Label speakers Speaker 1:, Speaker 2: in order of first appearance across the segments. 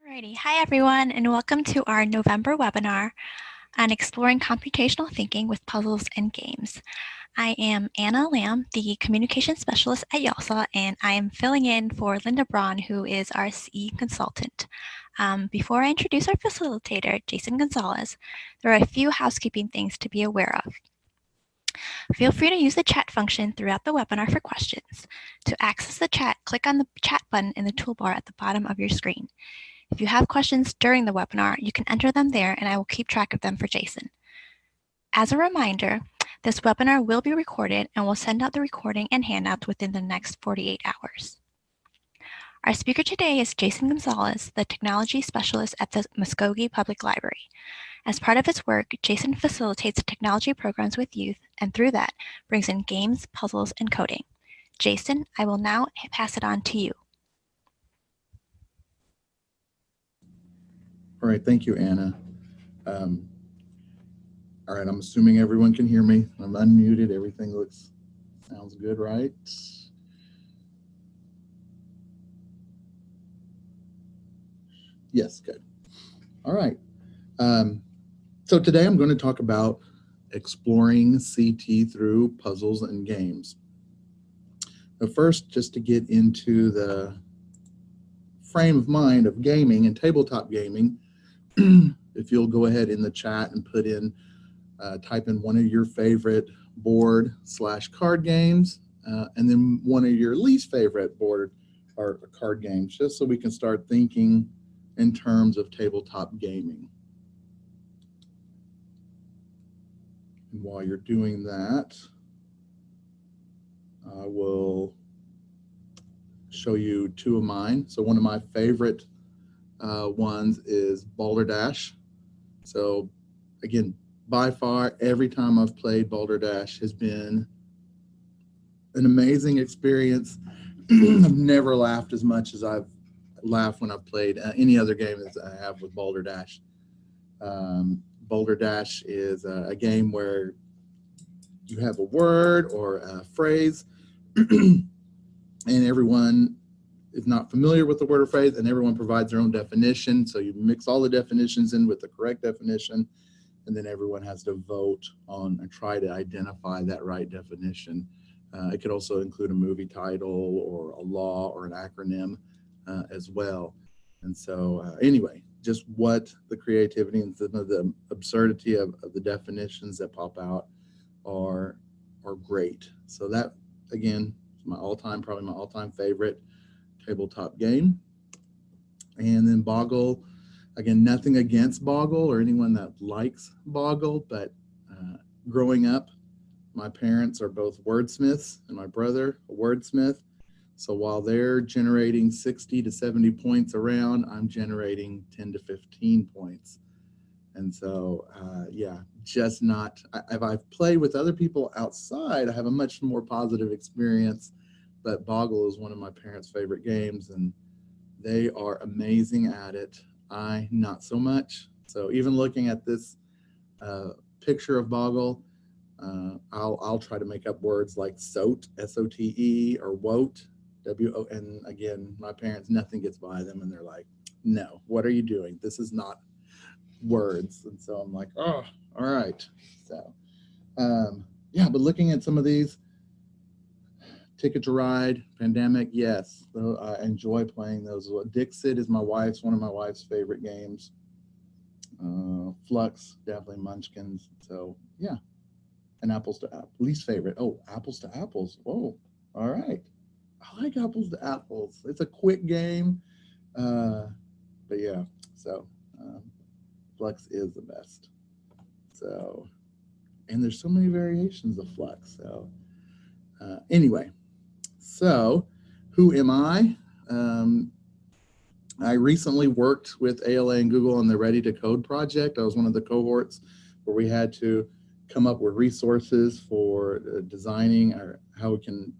Speaker 1: Alrighty, hi everyone, and welcome to our November webinar on exploring computational thinking with puzzles and games. I am Anna Lamb, the communication specialist at YALSA, and I am filling in for Linda Braun, who is our CE consultant. Before I introduce our facilitator, Jason Gonzalez, there are a few housekeeping things to be aware of. Feel free to use the chat function throughout the webinar for questions. To access the chat, click on the chat button in the toolbar at the bottom of your screen. If you have questions during the webinar, you can enter them there and I will keep track of them for Jason. As a reminder, this webinar will be recorded and we'll send out the recording and handouts within the next 48 hours. Our speaker today is Jason Gonzalez, the technology specialist at the Muskogee Public Library. As part of his work, Jason facilitates technology programs with youth and through that brings in games, puzzles, and coding. Jason, I will now pass it on to you.
Speaker 2: All right, thank you, Anna. All right, I'm assuming everyone can hear me. I'm unmuted. Everything sounds good, right? Yes, good. All right. So today I'm going to talk about exploring CT through puzzles and games. But first, just to get into the frame of mind of gaming and tabletop gaming, if you'll go ahead in the chat and put in, type in one of your favorite board/card games, and then one of your least favorite board or card games, just so we can start thinking in terms of tabletop gaming. And while you're doing that, I will show you two of mine. So one of my favorite ones is Balderdash. So again, by far, every time I've played Balderdash has been an amazing experience. I've never laughed as much as I've laughed when I've played any other game as I have with Balderdash. Balderdash is a game where you have a word or a phrase, and everyone is not familiar with the word or phrase, and everyone provides their own definition. So you mix all the definitions in with the correct definition, and then everyone has to vote on and try to identify that right definition. It could also include a movie title or a law or an acronym as well. And so anyway, just what the creativity and some of the absurdity of the definitions that pop out are great. So that, again, is probably my all-time favorite tabletop game. And then Boggle, again, nothing against Boggle or anyone that likes Boggle, but growing up, my parents are both wordsmiths and my brother a wordsmith. So while they're generating 60 to 70 points around, I'm generating 10 to 15 points. And so, yeah, just not, if I've played with other people outside, I have a much more positive experience, but Boggle is one of my parents' favorite games, and they are amazing at it. I, not so much. So even looking at this picture of Boggle, I'll try to make up words like SOTE, S-O-T-E, or WOTE, W-O, and again, my parents, nothing gets by them, and they're like, no, what are you doing? This is not words. And so I'm like, oh, all right. So, yeah, but looking at some of these, Ticket to Ride, Pandemic, yes, so I enjoy playing those. Dixit is one of my wife's favorite games. Flux, definitely Munchkins. So yeah, and Apples to Apples, least favorite. Oh, Apples to Apples. Oh, all right. I like Apples to Apples. It's a quick game, but yeah. So Flux is the best. So, and there's so many variations of Flux. So anyway. So, who am I? I recently worked with ALA and Google on the Ready to Code project. I was one of the cohorts where we had to come up with resources for designing or how we can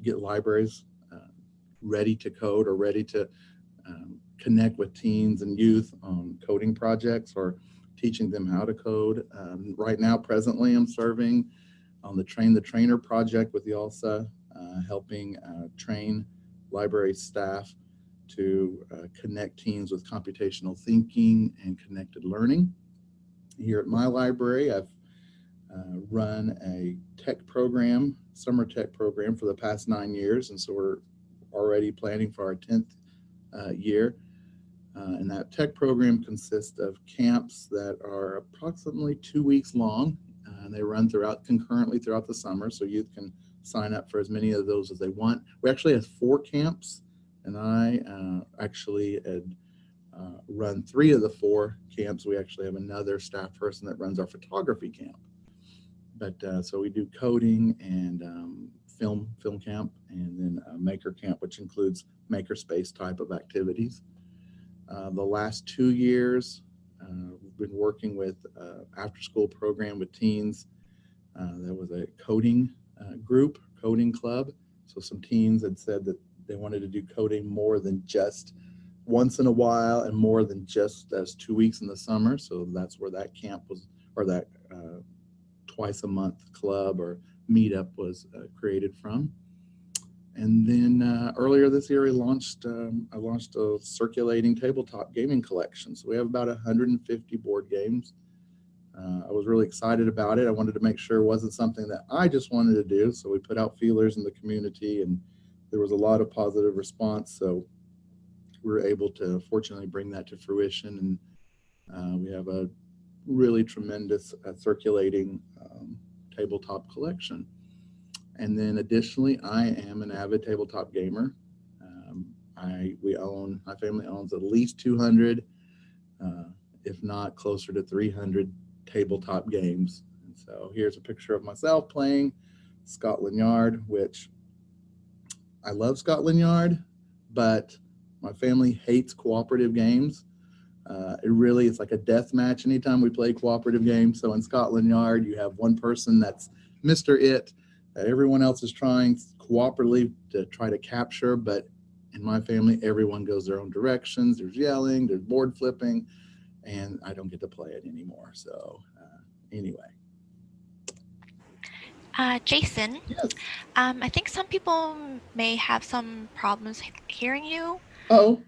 Speaker 2: get libraries ready to code or ready to connect with teens and youth on coding projects or teaching them how to code. Right now, presently, I'm serving on the Train the Trainer project with YALSA, helping train library staff to connect teams with computational thinking and connected learning. Here at my library, I've run a tech program, summer tech program for the past 9 years, and so we're already planning for our 10th year. And that tech program consists of camps that are approximately 2 weeks long, and they run concurrently throughout the summer, so youth can sign up for as many of those as they want. We actually have 4 camps, and I actually had run 3 of the 4 camps. We actually have another staff person that runs our photography camp. But so we do coding and film camp, and then maker camp, which includes makerspace type of activities. The last 2 years, we've been working with after-school program with teens. There was a coding group, coding club. So some teens had said that they wanted to do coding more than just once in a while and more than just as 2 weeks in the summer. So that's where that camp was, or that twice a month club or meetup was created from. And then earlier this year, I launched a circulating tabletop gaming collection. So we have about 150 board games. I was really excited about it. I wanted to make sure it wasn't something that I just wanted to do. So we put out feelers in the community, and there was a lot of positive response. So we were able to fortunately bring that to fruition. And we have a really tremendous
Speaker 1: circulating
Speaker 2: tabletop collection. And then additionally, I am an avid tabletop gamer. My family owns at least 200, if not closer to 300 tabletop games. And so here's a picture of myself playing Scotland Yard, which I love Scotland Yard, but my family hates cooperative games. It's like a death match anytime we play cooperative games. So in Scotland Yard, you have one person that's Mr. It, that everyone else is trying cooperatively to try to capture, but in my family, everyone goes their own directions. There's yelling, there's board flipping, and I don't get to play it anymore. So anyway.
Speaker 1: Jason,
Speaker 2: Yes.
Speaker 1: I think some people may have some problems hearing you.
Speaker 2: Oh,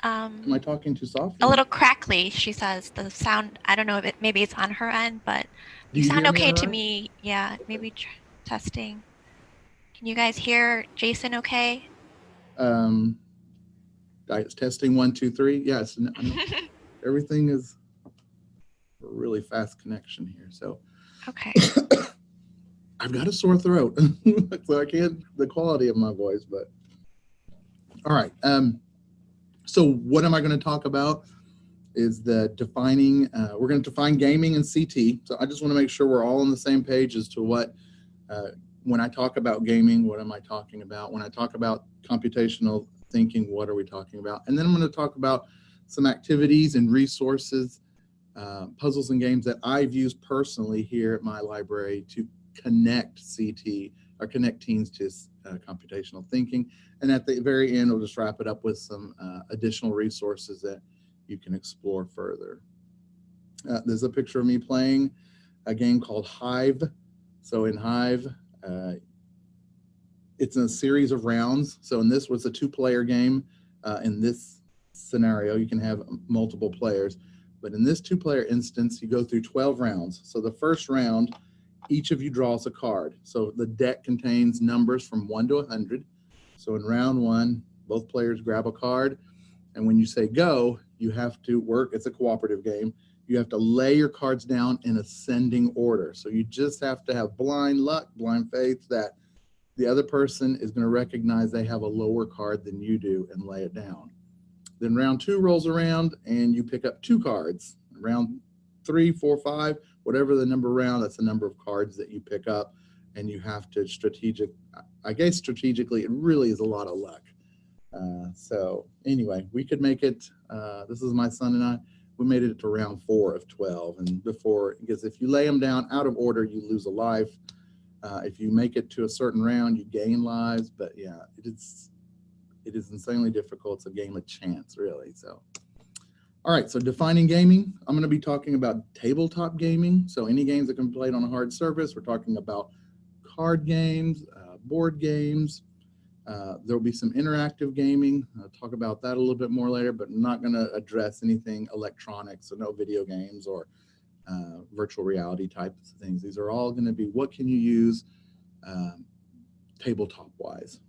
Speaker 2: am I talking too softly?
Speaker 1: A little crackly, she says. The sound, I don't know if maybe it's on her end, but
Speaker 2: Do
Speaker 1: you
Speaker 2: you
Speaker 1: sound
Speaker 2: hear me
Speaker 1: okay
Speaker 2: all
Speaker 1: to
Speaker 2: right?
Speaker 1: me. Yeah, maybe testing. Can you guys hear Jason okay?
Speaker 2: Testing 1, 2, 3. Yes, everything is a really fast connection here. So
Speaker 1: Okay.
Speaker 2: I've got a sore throat, so I can't the quality of my voice. But all right. So what am I going to talk about? Is we're going to define gaming and CT. So I just want to make sure we're all on the same page as to what, when I talk about gaming, what am I talking about? When I talk about computational thinking, what are we talking about? And then I'm going to talk about some activities and resources, puzzles and games that I've used personally here at my library to connect CT or connect teens to computational thinking. And at the very end, we'll just wrap it up with some additional resources that you can explore further. There's a picture of me playing a game called Hive. So in Hive, it's a series of rounds. So in this was a 2-player game. In this scenario, you can have multiple players. But in this 2-player instance, you go through 12 rounds. So the first round, each of you draws a card. So the deck contains numbers from 1 to 100. So in round 1, both players grab a card. And when you say go, you have to work. It's a cooperative game. You have to lay your cards down in ascending order. So you just have to have blind luck, blind faith that the other person is going to recognize they have a lower card than you do and lay it down. Then round 2 rolls around and you pick up 2 cards. Round 3, 4, 5, whatever the number round, that's the number of cards that you pick up. And you have to strategically, it really is a lot of luck. So anyway, we could make it, this is my son and I, we made it to round 4 of 12. And because if you lay them down out of order, you lose a life. If you make it to a certain round, you gain lives. But yeah, it is insanely difficult. It's a game of chance, really. So, all right, so defining gaming, I'm going to be talking about tabletop gaming. So any games that can be played on a hard surface. We're talking about card games, board games, There'll be some interactive gaming. I'll talk about that a little bit more later, but I'm not going to address anything electronic, so no video games or virtual reality types of things. These are all going to be what can you use tabletop-wise.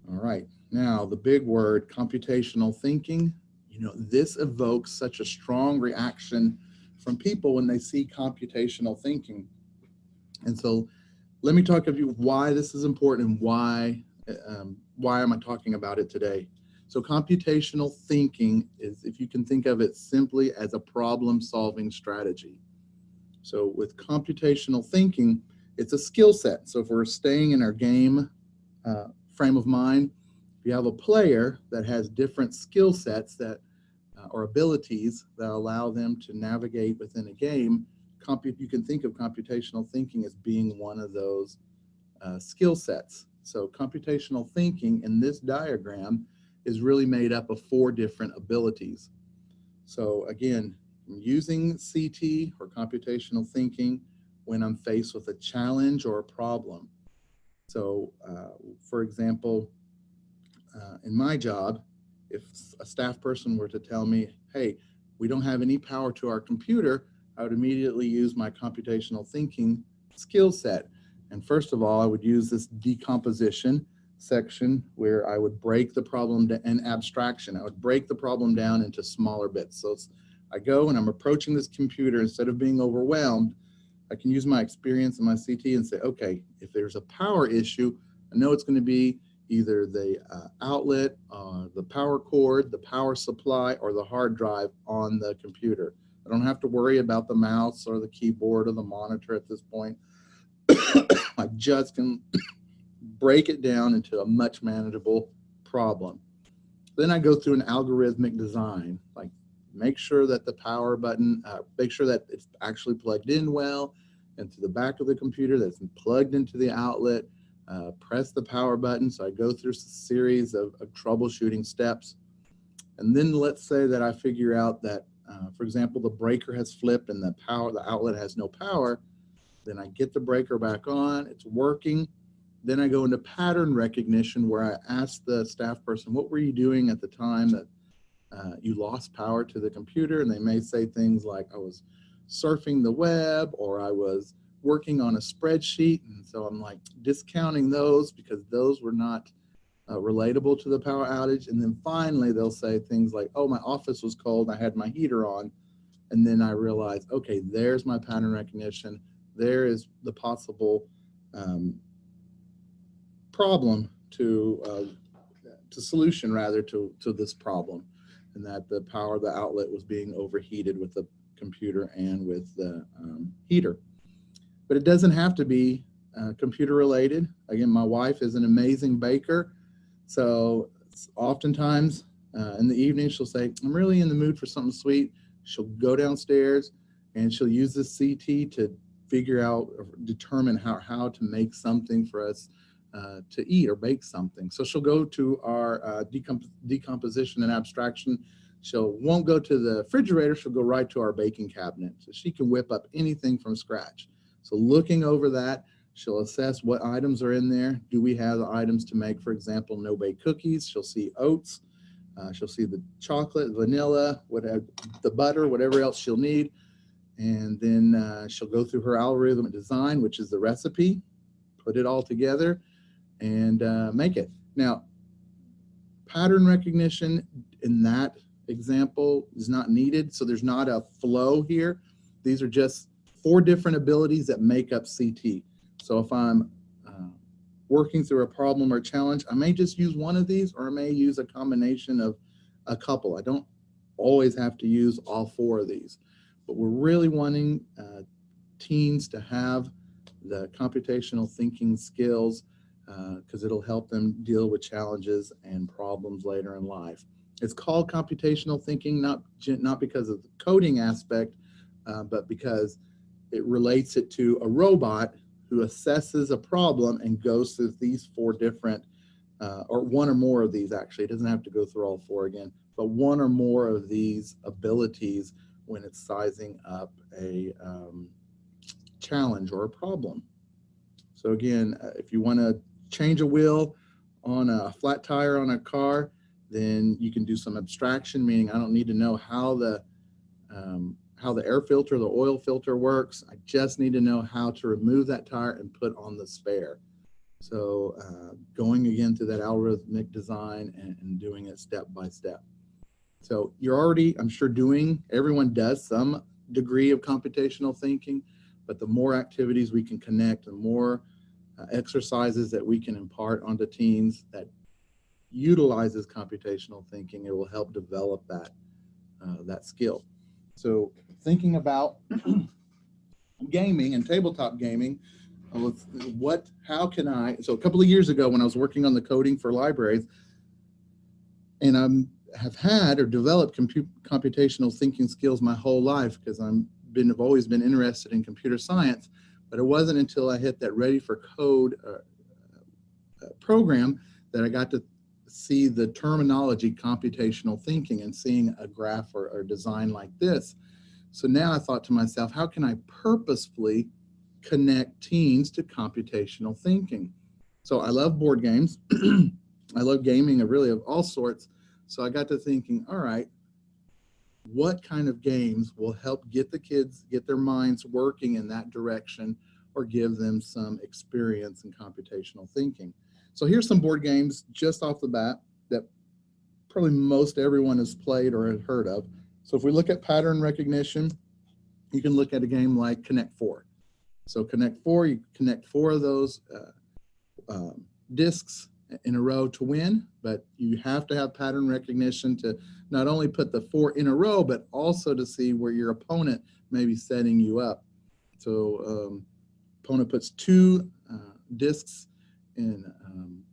Speaker 2: All right, now the big word, computational thinking. You know, this evokes such a strong reaction from people when they see computational thinking. And so let me talk to you why this is important and why am I talking about it today. So computational thinking is, if you can think of it simply as a problem-solving strategy. So with computational thinking, it's a skill set. So if we're staying in our game frame of mind, if you have a player that has different skill sets that or abilities that allow them to navigate within a game, you can think of computational thinking as being one of those skill sets. So computational thinking in this diagram is really made up of 4 different abilities. So again, I'm using CT or computational thinking when I'm faced with a challenge or a problem. So for example, in my job, if a staff person were to tell me, hey, we don't have any power to our computer, I would immediately use my computational thinking skill set. And first of all, I would use this decomposition section where I would break the problem and abstraction. I would break the problem down into smaller bits. So I go and I'm approaching this computer, instead of being overwhelmed, I can use my experience in my CT and say, okay, if there's a power issue, I know it's going to be either the outlet, the power cord, the power supply, or the hard drive on the computer. I don't have to worry about the mouse or the keyboard or the monitor at this point. I just can break it down into a much manageable problem. Then I go through an algorithmic design, like make sure that the power button, make sure that it's actually plugged in well into the back of the computer, that's plugged into the outlet, press the power button. So I go through a series of troubleshooting steps. And then let's say that I figure out that, for example, the breaker has flipped and the outlet has no power. Then I get the breaker back on, it's working. Then I go into pattern recognition, where I ask the staff person, what were you doing at the time that you lost power to the computer? And they may say things like, I was surfing the web, or I was working on a spreadsheet. And so I'm like discounting those because those were not relatable to the power outage. And then finally they'll say things like, oh, my office was cold, I had my heater on. And then I realize, okay, there's my pattern recognition. There is the possible problem to solution rather to this problem, and that the power of the outlet was being overheated with the computer and with the heater. But it doesn't have to be computer related. Again, my wife is an amazing baker, so oftentimes in the evening she'll say, I'm really in the mood for something sweet. She'll go downstairs and she'll use this CT to figure out or determine how to make something for us to eat or bake something. So she'll go to our decomposition and abstraction. Won't go to the refrigerator, she'll go right to our baking cabinet. So she can whip up anything from scratch. So looking over that, she'll assess what items are in there. Do we have the items to make, for example, no-bake cookies? She'll see oats. She'll see the chocolate, vanilla, whatever, the butter, whatever else she'll need. And then she'll go through her algorithm design, which is the recipe, put it all together, and make it. Now, pattern recognition in that example is not needed, so there's not a flow here. These are just 4 different abilities that make up CT. So if I'm working through a problem or challenge, I may just use one of these, or I may use a combination of a couple. I don't always have to use all 4 of these, but we're really wanting teens to have the computational thinking skills because it'll help them deal with challenges and problems later in life. It's called computational thinking, not because of the coding aspect, but because it relates it to a robot who assesses a problem and goes through these 4 different, or one or more of these actually. It doesn't have to go through all 4 again, but one or more of these abilities when it's sizing up a challenge or a problem. So again, if you want to change a wheel on a flat tire on a car, then you can do some abstraction, meaning I don't need to know how the air filter, the oil filter works. I just need to know how to remove that tire and put on the spare. So going again through that algorithmic design and doing it step by step. So you're already, I'm sure, everyone does some degree of computational thinking, but the more activities we can connect, the more exercises that we can impart onto teams that utilizes computational thinking, it will help develop that skill. So thinking about gaming and tabletop gaming, so a couple of years ago when I was working on the coding for libraries, and have had or developed computational thinking skills my whole life because I've always been interested in computer science, but it wasn't until I hit that Ready for Code program that I got to see the terminology computational thinking and seeing a graph or design like this. So now I thought to myself, how can I purposefully connect teens to computational thinking? So I love board games. I love gaming really of all sorts. So I got to thinking, all right, what kind of games will help get the kids, get their minds working in that direction or give them some experience in computational thinking? So here's some board games just off the bat that probably most everyone has played or has heard of. So if we look at pattern recognition, you can look at a game like Connect 4. So Connect 4, you connect 4 of those discs in a row to win, but you have to have pattern recognition to not only put the 4 in a row, but also to see where your opponent may be setting you up. So opponent puts 2 discs in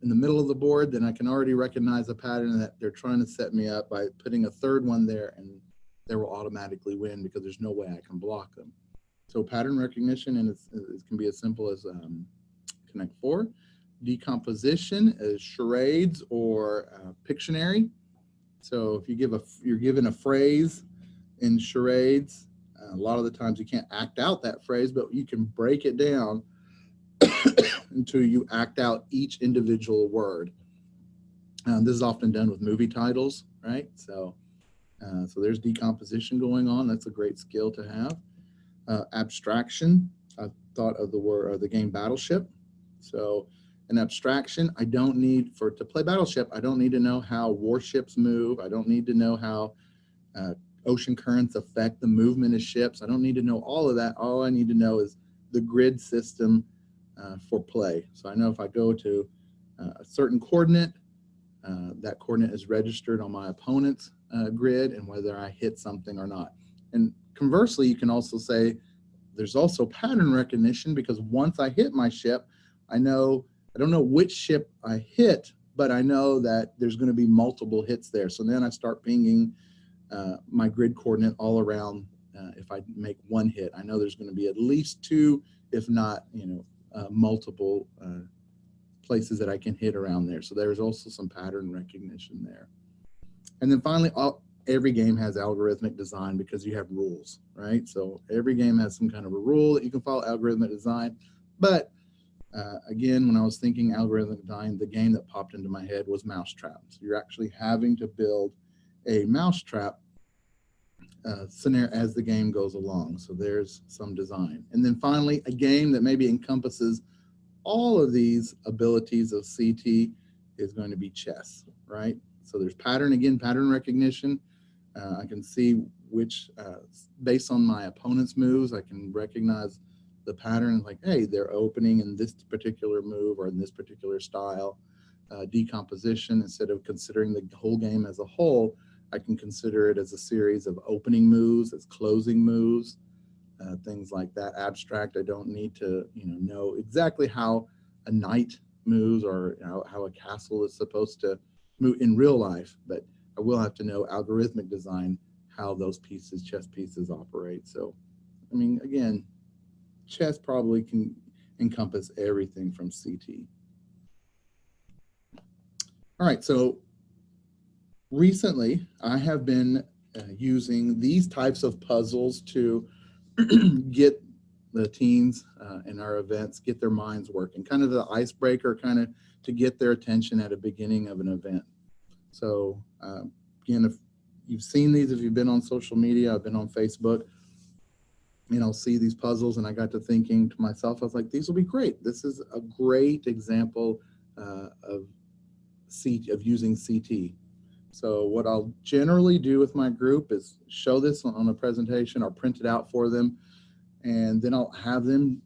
Speaker 2: the middle of the board, then I can already recognize a pattern that they're trying to set me up by putting a 3rd one there, and they will automatically win because there's no way I can block them. So pattern recognition, and it can be as simple as Connect 4. Decomposition is charades or Pictionary. So if you're given a phrase in charades, a lot of the times you can't act out that phrase, but you can break it down until you act out each individual word. This is often done with movie titles, right? So there's decomposition going on. That's a great skill to have. Abstraction, I thought of the game Battleship. So an abstraction, to play Battleship, I don't need to know how warships move. I don't need to know how ocean currents affect the movement of ships. I don't need to know all of that. All I need to know is the grid system for play. So I know if I go to a certain coordinate, that coordinate is registered on my opponent's grid and whether I hit something or not. And conversely, you can also say there's also pattern recognition, because once I hit my ship, I don't know which ship I hit, but I know that there's going to be multiple hits there. So then I start pinging my grid coordinate all around. If I make one hit, I know there's going to be at least 2, if not, multiple places that I can hit around there. So there's also some pattern recognition there. And then finally, every game has algorithmic design because you have rules, right? So every game has some kind of a rule that you can follow, algorithmic design. But again, when I was thinking algorithmic design, the game that popped into my head was Mousetrap. So you're actually having to build a mousetrap scenario as the game goes along. So there's some design. And then finally, a game that maybe encompasses all of these abilities of CT is going to be chess, right? So there's pattern recognition. I can see which, based on my opponent's moves, I can recognize the pattern, like, hey, they're opening in this particular move or in this particular style. Decomposition, instead of considering the whole game as a whole, I can consider it as a series of opening moves, as closing moves, things like that. Abstract, I don't need to know exactly how a knight moves or how a castle is supposed to move in real life, but I will have to know algorithmic design, how those chess pieces operate. So, I mean, again, chess probably can encompass everything from CT. All right, so recently I have been using these types of puzzles to get the teens in our events get their minds working, kind of the icebreaker, kind of to get their attention at the beginning of an event. So again, if you've seen these, if you've been on social media, I've been on Facebook, see these puzzles, and I got to thinking to myself, I was like, these will be great. This is a great example of using CT. So what I'll generally do with my group is show this on a presentation or print it out for them, and then I'll have them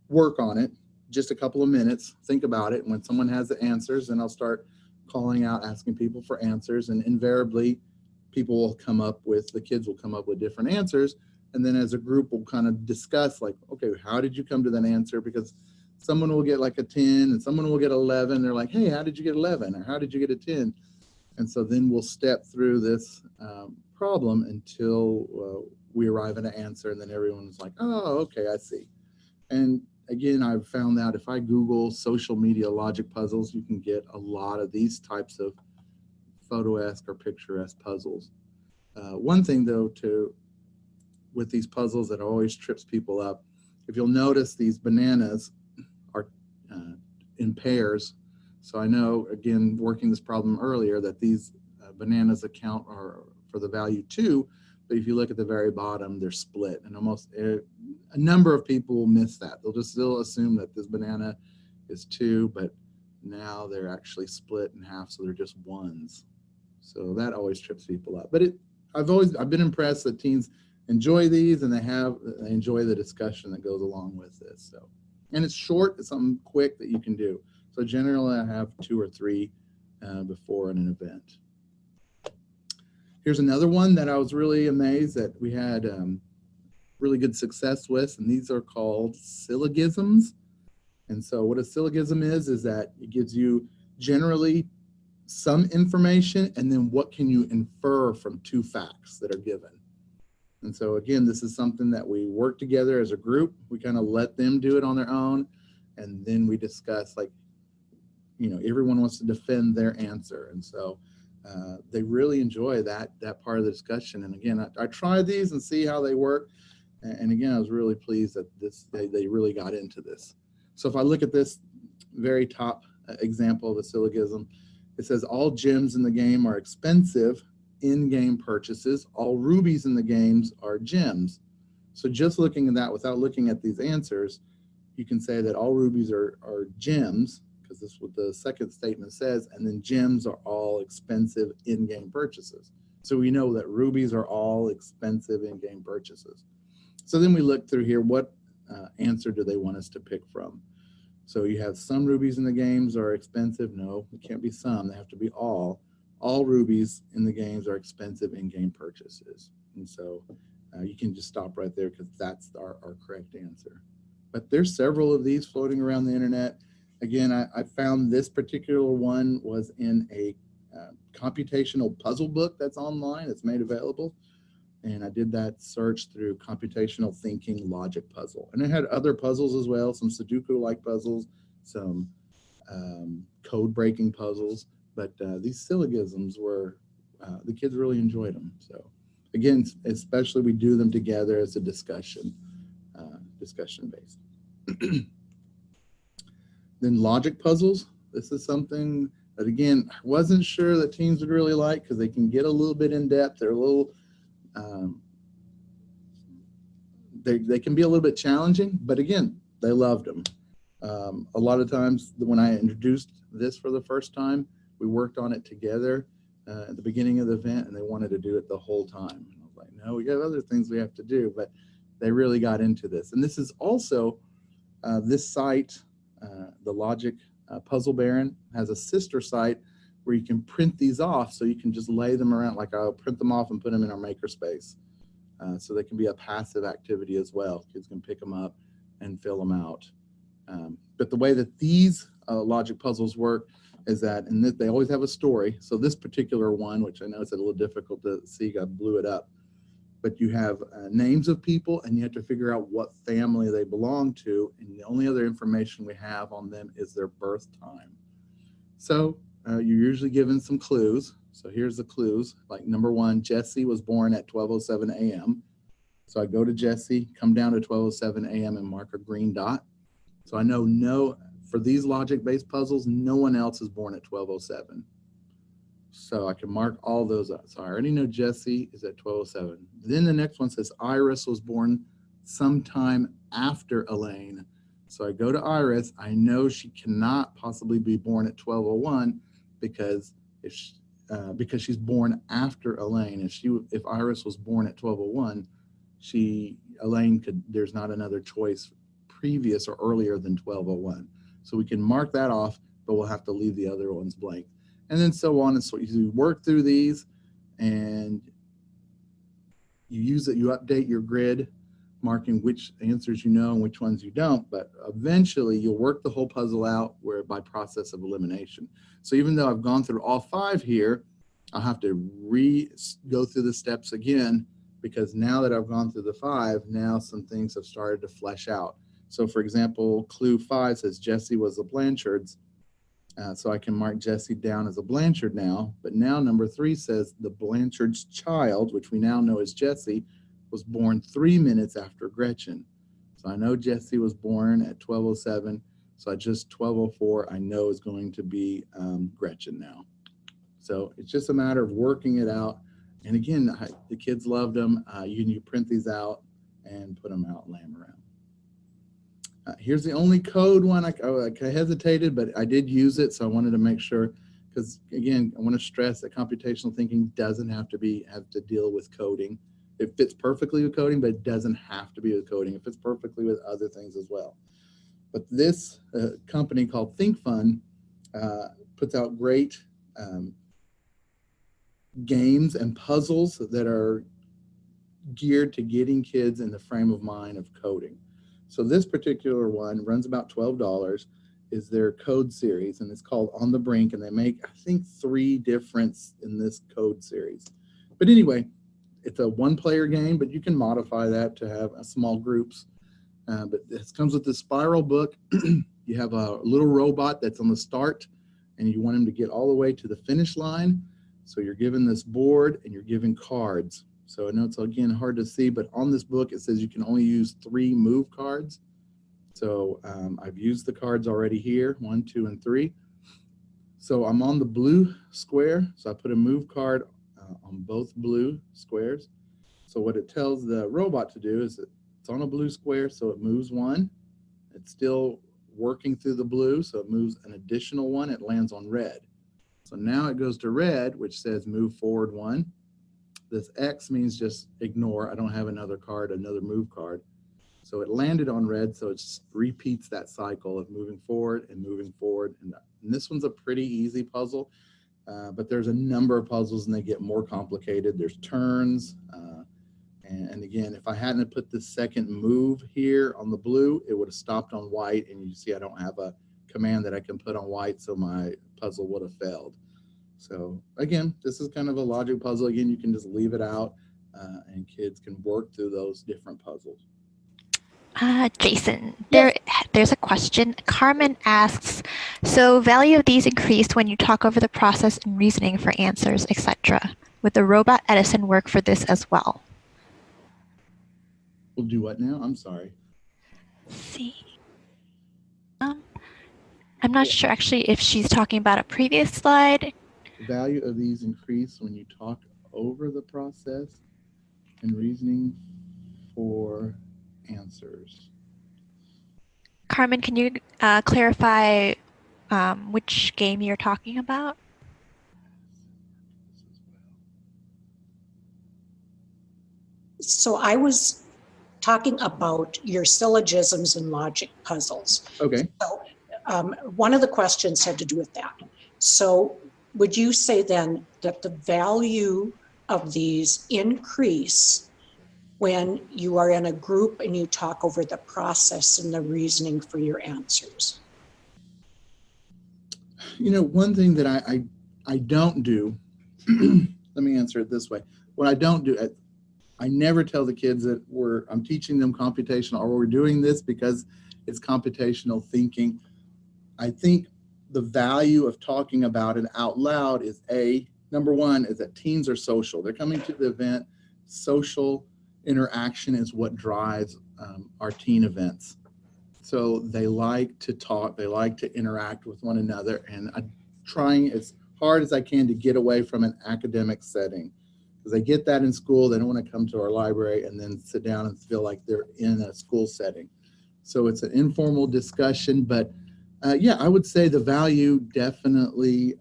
Speaker 2: work on it just a couple of minutes, think about it. And when someone has the answers, then I'll start calling out, asking people for answers, and invariably people will come up with, the kids will come up with different answers. And then as a group, we'll kind of discuss like, okay, how did you come to that answer? Because someone will get like a 10 and someone will get 11. They're like, hey, how did you get 11? Or how did you get a 10? And so then we'll step through this problem until we arrive at an answer. And then everyone's like, oh, okay, I see. And again, I've found that if I Google social media logic puzzles, you can get a lot of these types of photo-esque or picturesque puzzles. One thing though, with these puzzles that always trips people up, if you'll notice, these bananas are in pairs. So I know, again, working this problem earlier, that these bananas account for the value 2, but if you look at the very bottom, they're split, and almost a number of people will miss that. They'll just still assume that this banana is 2, but now they're actually split in half, so they're just 1s. So that always trips people up. But I've been impressed that teens enjoy these, and they enjoy the discussion that goes along with this. So, and it's short, it's something quick that you can do. So generally I have 2 or 3 before an event. Here's another one that I was really amazed that we had really good success with, and these are called syllogisms. And so what a syllogism is that it gives you generally some information, and then what can you infer from 2 facts that are given. And so again, this is something that we work together as a group. We kind of let them do it on their own, and then we discuss, like, everyone wants to defend their answer. And so they really enjoy that part of the discussion. And again, I try these and see how they work. And again, I was really pleased that they really got into this. So if I look at this very top example of a syllogism, it says all gems in the game are expensive in-game purchases. All rubies in the games are gems. So just looking at that without looking at these answers, you can say that all rubies are gems, because this is what the second statement says, and then gems are all expensive in-game purchases. So we know that rubies are all expensive in-game purchases. So then we look through here, what answer do they want us to pick from? So you have some rubies in the games are expensive. No, it can't be some, they have to be all. All rubies in the games are expensive in-game purchases. And so you can just stop right there, because that's our correct answer. But there's several of these floating around the internet. Again, I found this particular one was in a computational puzzle book that's online. It's made available. And I did that search through computational thinking logic puzzle. And it had other puzzles as well, some Sudoku-like puzzles, some code breaking puzzles. But these syllogisms were, the kids really enjoyed them. So again, especially we do them together as a discussion based. Then logic puzzles. This is something that, again, I wasn't sure that teens would really like, because they can get a little bit in depth. They're a little, they can be a little bit challenging, but again, they loved them. A lot of times when I introduced this for the first time, we worked on it together at the beginning of the event, and they wanted to do it the whole time. And I was like, no, we got other things we have to do, but they really got into this. And this is also, this site, the Logic Puzzle Baron, has a sister site where you can print these off, so you can just lay them around. Like, I'll print them off and put them in our makerspace. So they can be a passive activity as well. Kids can pick them up and fill them out. But the way that these logic puzzles work is that, and they always have a story. So this particular one, which I know it's a little difficult to see, I blew it up. But you have names of people, and you have to figure out what family they belong to. And the only other information we have on them is their birth time. So you're usually given some clues. So here's the clues. Like number 1, Jesse was born at 12:07 a.m. So I go to Jesse, come down to 12:07 a.m. and mark a green dot. So I know for these logic-based puzzles, no one else is born at 12:07. So I can mark all those up. So I already know Jesse is at 12:07. Then the next one says Iris was born sometime after Elaine. So I go to Iris. I know she cannot possibly be born at 12:01 because because she's born after Elaine. If Iris was born at 12:01, Elaine there's not another choice previous or earlier than 12:01. So we can mark that off, but we'll have to leave the other ones blank. And then so on and so you work through these and you update your grid, marking which answers you know and which ones you don't, but eventually you'll work the whole puzzle out by process of elimination. So even though I've gone through all 5 here, I'll have to go through the steps again, because now that I've gone through the 5, now some things have started to flesh out. So for example, clue 5 says Jesse was the Blanchards. So I can mark Jesse down as a Blanchard now, but now number 3 says the Blanchard's child, which we now know is Jesse, was born 3 minutes after Gretchen. So I know Jesse was born at 12:07. So I just 12:04 I know is going to be Gretchen now. So it's just a matter of working it out. And again, the kids loved them. You print these out and put them out and lay them around. Here's the only code one. I hesitated, but I did use it, so I wanted to make sure, because again, I want to stress that computational thinking doesn't have to deal with coding. It fits perfectly with coding, but it doesn't have to be with coding. It fits perfectly with other things as well. But this company called ThinkFun puts out great games and puzzles that are geared to getting kids in the frame of mind of coding. So this particular one runs about $12, is their code series, and it's called On the Brink, and they make, I think, 3 different in this code series. But anyway, it's a 1-player game, but you can modify that to have small groups. But it comes with this spiral book. You have a little robot that's on the start, and you want him to get all the way to the finish line. So you're given this board, and you're given cards. So I know it's, again, hard to see, but on this book, it says you can only use 3 move cards. So I've used the cards already here, 1, 2, and 3. So I'm on the blue square. So I put a move card on both blue squares. So what it tells the robot to do is it's on a blue square, so it moves 1. It's still working through the blue, so it moves an additional 1. It lands on red. So now it goes to red, which says move forward 1. This X means just ignore. I don't have another move card. So it landed on red, so it just repeats that cycle of moving forward and moving forward. And this one's a pretty easy puzzle, but there's a number of puzzles and they get more complicated. There's turns. And again, if I hadn't put this second move here on the blue, it would have stopped on white. And you see I don't have a command that I can put on white, so my puzzle would have failed. So again, this is kind of a logic puzzle. Again, you can just leave it out and kids can work through those different puzzles.
Speaker 1: Jason, there's a question. Carmen asks, so value of these increased when you talk over the process and reasoning for answers, etc. Would the robot Edison work for this as well?
Speaker 2: We'll do what now? I'm sorry.
Speaker 1: Let's see. I'm not sure actually if she's talking about a previous slide.
Speaker 2: The value of these increase when you talk over the process and reasoning for answers.
Speaker 1: Carmen, can you clarify which game you're talking about?
Speaker 3: So I was talking about your syllogisms and logic puzzles.
Speaker 2: Okay.
Speaker 3: So one of the questions had to do with that. So would you say then that the value of these increase when you are in a group and you talk over the process and the reasoning for your answers?
Speaker 2: You know, one thing that I don't do, let me answer it this way. What I don't do, I never tell the kids that I'm teaching them computational or we're doing this because it's computational thinking. I think the value of talking about it out loud is number one, is that teens are social. They're coming to the event social, interaction is what drives our teen events. So they like to talk, they like to interact with one another, and I'm trying as hard as I can to get away from an academic setting, because they get that in school. They don't want to come to our library and then sit down and feel like they're in a school setting. So it's an informal discussion, but yeah, I would say the value definitely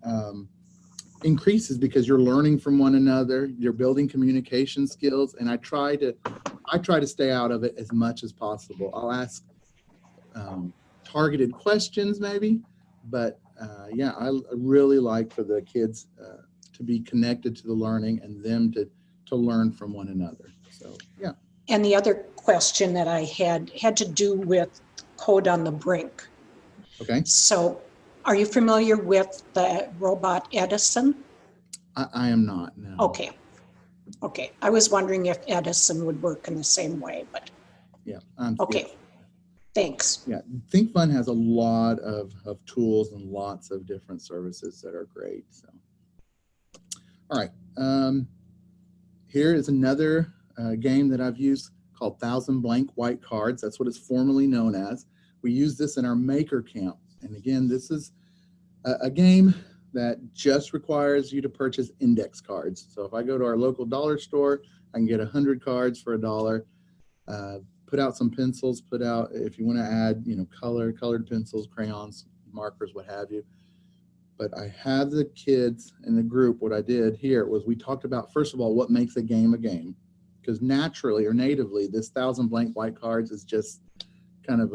Speaker 2: increases because you're learning from one another, you're building communication skills, and I try to stay out of it as much as possible. I'll ask targeted questions maybe, but yeah, I really like for the kids to be connected to the learning and them to learn from one another. So yeah.
Speaker 3: And the other question that I had to do with Code on the Brink.
Speaker 2: Okay.
Speaker 3: So are you familiar with the robot Edison?
Speaker 2: I am not, no.
Speaker 3: Okay. Okay. I was wondering if Edison would work in the same way, but
Speaker 2: Yeah.
Speaker 3: okay.
Speaker 2: Yeah.
Speaker 3: Thanks.
Speaker 2: Yeah, Think Fun has a lot of tools and lots of different services that are great. So, all right, here is another game that I've used called 1,000 Blank White Cards. That's what it's formally known as. We use this in our maker camp. And again, this is a game that just requires you to purchase index cards. So if I go to our local dollar store, I can get 100 cards for $1. Put out some pencils, put out, if you want to add, colored pencils, crayons, markers, what have you. But I have the kids in the group, what I did here was we talked about, first of all, what makes a game, because naturally or natively, this 1,000 Blank White Cards is just kind of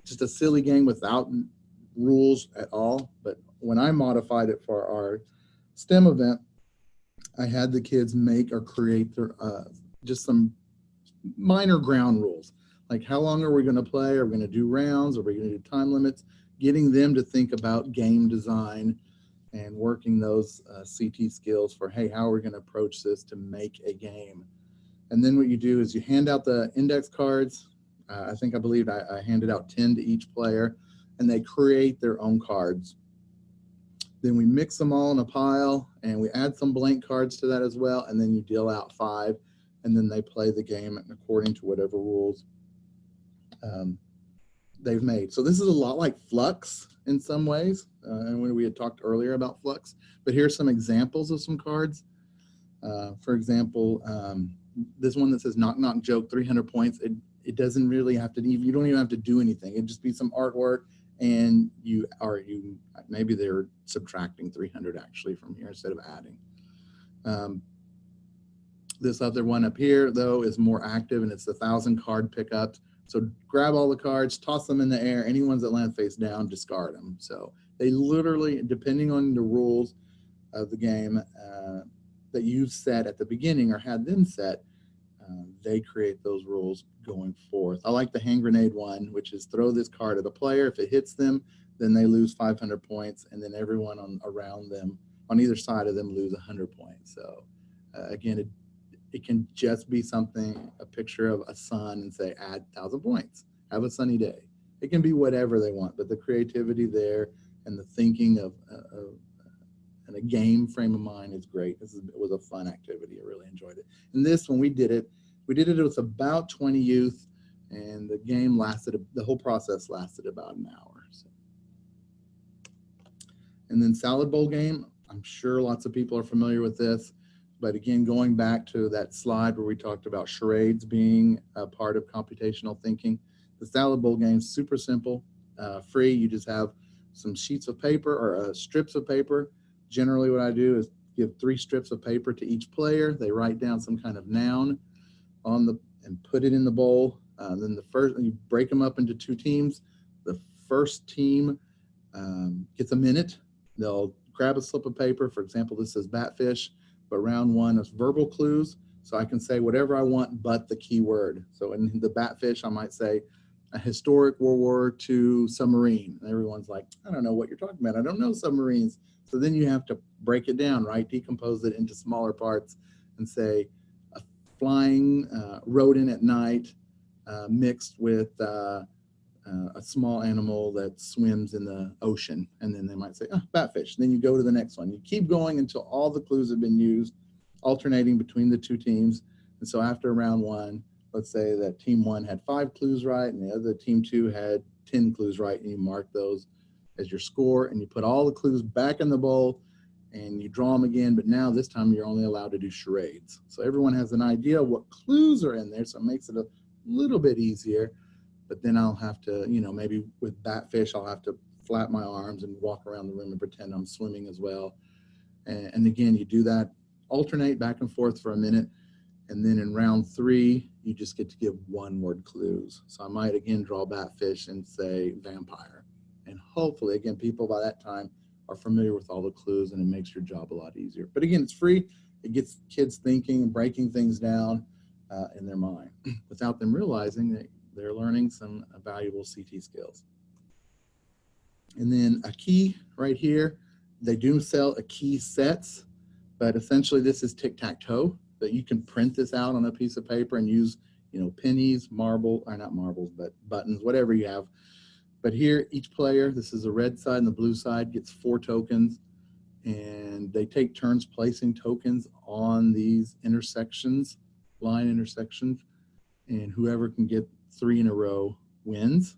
Speaker 2: just a silly game without rules at all. But when I modified it for our STEM event, I had the kids make or create their, just some minor ground rules, like how long are we going to play? Are we going to do rounds? Are we going to do time limits? Getting them to think about game design and working those CT skills for, hey, how are we going to approach this to make a game? And then what you do is you hand out the index cards. I believe I handed out 10 to each player, and they create their own cards. Then we mix them all in a pile, and we add some blank cards to that as well, and then you deal out 5. And then they play the game according to whatever rules they've made. So this is a lot like Flux in some ways, and when we had talked earlier about Flux. But here's some examples of some cards. For example, this one that says Knock Knock Joke, 300 points. It doesn't really have to, you don't even have to do anything. It'd just be some artwork, and maybe they're subtracting 300 actually from here instead of adding. This other one up here, though, is more active, and it's the 1,000 card pickups. So grab all the cards, toss them in the air. Any ones that land face down, discard them. So they literally, depending on the rules of the game that you've set at the beginning or had them set, they create those rules going forth. I like the hand grenade one, which is throw this card at a player. If it hits them, then they lose 500 points, and then everyone around them, on either side of them, lose 100 points. So again, it can just be something, a picture of a sun, and say, add 1,000 points, have a sunny day. It can be whatever they want, but the creativity there and the thinking of and a game frame of mind is great. It was a fun activity. I really enjoyed it. And this, when we did it with about 20 youth, and the game the whole process lasted about an hour. So. And then Salad Bowl game, I'm sure lots of people are familiar with this. But again, going back to that slide where we talked about charades being a part of computational thinking, the Salad Bowl game is super simple, free. You just have some sheets of paper or strips of paper. Generally what I do is give 3 strips of paper to each player. They write down some kind of noun and put it in the bowl. Then you break them up into 2 teams. The first team gets a minute. They'll grab a slip of paper. For example, this says batfish. But round 1 is verbal clues. So I can say whatever I want but the key word. So in the batfish, I might say a historic World War II submarine. And everyone's like, I don't know what you're talking about. I don't know submarines. So then you have to break it down, right? Decompose it into smaller parts and say a flying rodent at night mixed with a small animal that swims in the ocean. And then they might say, batfish. Then you go to the next one. You keep going until all the clues have been used, alternating between the 2 teams. And so after round one, let's say that team one had 5 clues right and the other team 2 had 10 clues right, and you mark those as your score, and you put all the clues back in the bowl and you draw them again, but now this time you're only allowed to do charades. So everyone has an idea of what clues are in there, so it makes it a little bit easier. But then I'll have to, you know, maybe with Batfish, I'll have to flap my arms and walk around the room and pretend I'm swimming as well. And again, you do that, alternate back and forth for a minute. And then in round 3, you just get to give one-word clues. So I might again draw Batfish and say vampire. And hopefully, again, people by that time are familiar with all the clues, and it makes your job a lot easier. But again, it's free. It gets kids thinking and breaking things down in their mind without them realizing that they're learning some valuable CT skills. And then a key right here, they do sell a key sets, but essentially this is tic-tac-toe, that you can print this out on a piece of paper and use, you know, pennies, marble, or not marbles, but buttons, whatever you have. But here, each player, this is the red side and the blue side, gets 4 tokens, and they take turns placing tokens on these intersections, line intersections, and whoever can get 3 in a row wins.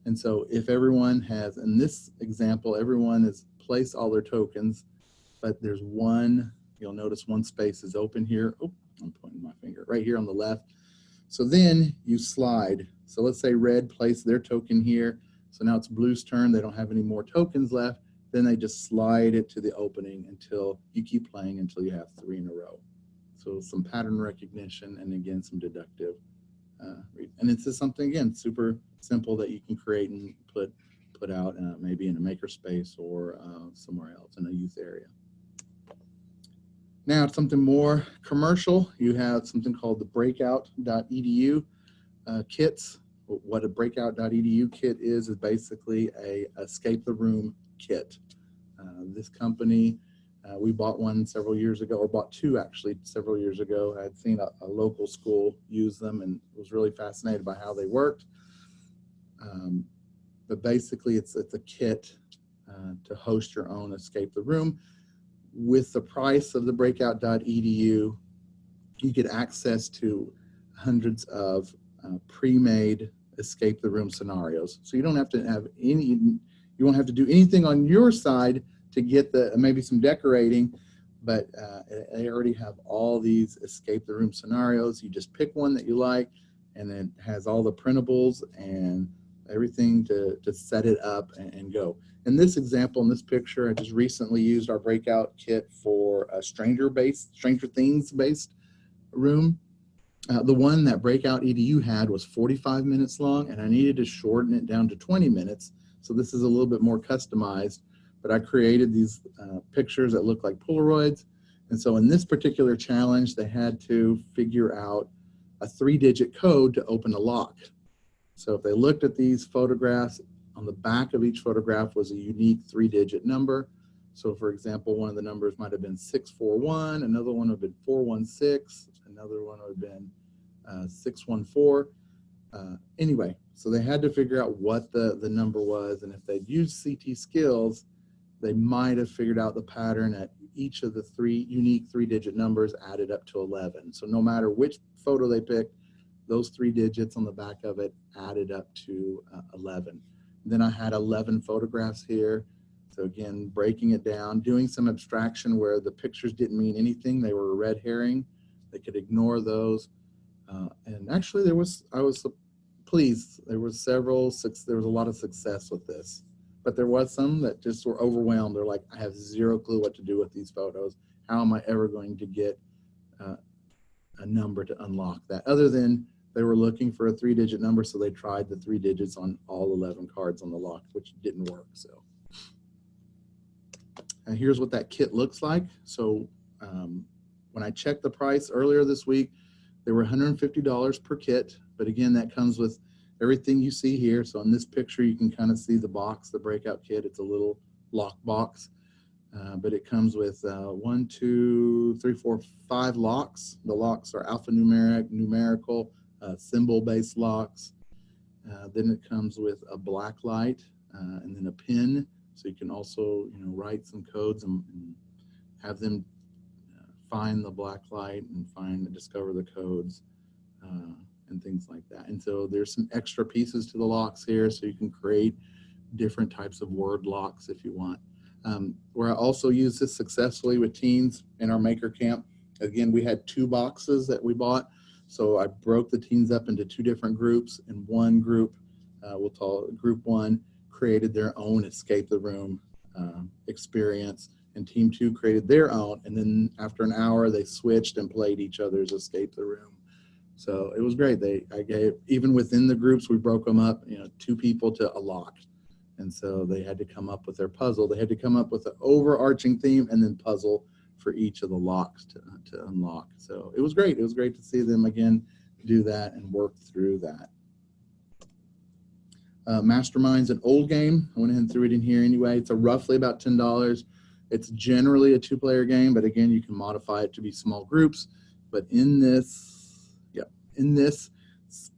Speaker 2: And so if everyone has, in this example, everyone has placed all their tokens, but there's one, you'll notice one space is open here. Oh, I'm pointing my finger right here on the left. So then you slide. So let's say red placed their token here. So now it's blue's turn. They don't have any more tokens left. Then they just slide it to the opening until you keep playing until you have 3 in a row. So some pattern recognition and again, some deductive. And it's just something, again, super simple that you can create and put out maybe in a makerspace or somewhere else in a youth area. Now, something more commercial, you have something called the breakout.edu kits. What a breakout.edu kit is basically a escape the room kit. This company, we bought one several years ago, or bought 2 actually several years ago. I had seen a local school use them and was really fascinated by how they worked. But basically it's a kit to host your own escape the room. With the price of the breakout.edu, you get access to hundreds of pre-made escape the room scenarios. So you don't have to have any, you won't have to do anything on your side to get the maybe some decorating, but they already have all these escape the room scenarios. You just pick one that you like, and it has all the printables and everything to set it up and go. In this example, in this picture, I just recently used our breakout kit for a Stranger Things based room. The one that Breakout EDU had was 45 minutes long, and I needed to shorten it down to 20 minutes. So this is a little bit more customized, but I created these pictures that look like Polaroids. And so in this particular challenge, they had to figure out a 3-digit code to open a lock. So if they looked at these photographs, on the back of each photograph was a unique 3-digit number. So for example, one of the numbers might have been 641, another one would have been 416, another one would have been 614. Anyway, so they had to figure out what the number was, and if they'd used CT skills, they might have figured out the pattern at each of the 3 unique 3-digit numbers added up to 11. So no matter which photo they picked, those 3 digits on the back of it added up to 11. And then I had 11 photographs here. So again, breaking it down, doing some abstraction where the pictures didn't mean anything. They were a red herring. They could ignore those. And actually I was pleased. There was a lot of success with this. But there was some that just were overwhelmed. They're like, I have 0 clue what to do with these photos. How am I ever going to get a number to unlock that? Other than they were looking for a 3-digit number, so they tried the 3 digits on all 11 cards on the lock, which didn't work. So here's what that kit looks like. So when I checked the price earlier this week, they were $150 per kit. But again, that comes with everything you see here. So in this picture, you can kind of see the box, the breakout kit. It's a little lock box, but it comes with 1, 2, 3, 4, 5 locks. The locks are alphanumeric, numerical, symbol-based locks. Then it comes with a black light and then a pin, so you can also write some codes and have them find the black light and discover the codes and things like that. And so there's some extra pieces to the locks here, so you can create different types of word locks if you want. Where I also use this successfully with teens in our maker camp. Again, we had 2 boxes that we bought. So I broke the teens up into 2 different groups, and one group, we'll call it group 1, created their own escape the room experience, and team 2 created their own, and then after an hour they switched and played each other's escape the room. So it was great. I gave, even within the groups, we broke them up, 2 people to a lock. And so they had to come up with their puzzle. They had to come up with an overarching theme and then puzzle for each of the locks to unlock. So it was great. It was great to see them again do that and work through that. Mastermind's an old game. I went ahead and threw it in here anyway. It's roughly about $10. It's generally a 2-player game, but again, you can modify it to be small groups. But in this,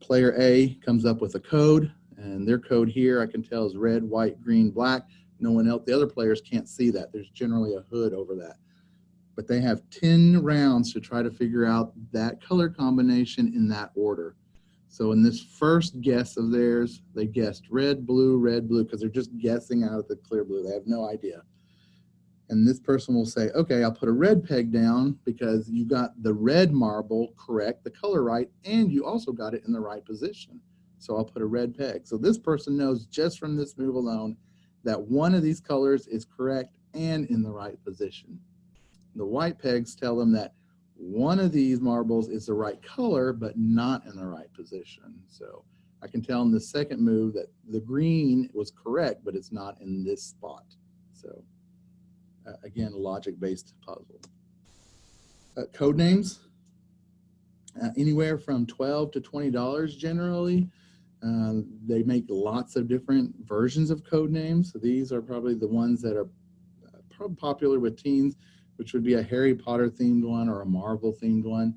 Speaker 2: player A comes up with a code, and their code here I can tell is red, white, green, black. No one else, the other players can't see that. There's generally a hood over that. But they have 10 rounds to try to figure out that color combination in that order. So in this first guess of theirs, they guessed red, blue, because they're just guessing out of the clear blue. They have no idea. And this person will say, okay, I'll put a red peg down because you got the red marble correct, the color right, and you also got it in the right position. So I'll put a red peg. So this person knows just from this move alone that one of these colors is correct and in the right position. The white pegs tell them that one of these marbles is the right color, but not in the right position. So I can tell in the second move that the green was correct, but it's not in this spot. So again, a logic-based puzzle. Code names, anywhere from $12 to $20 generally. They make lots of different versions of code names. So these are probably the ones that are probably popular with teens, which would be a Harry Potter themed one or a Marvel themed one.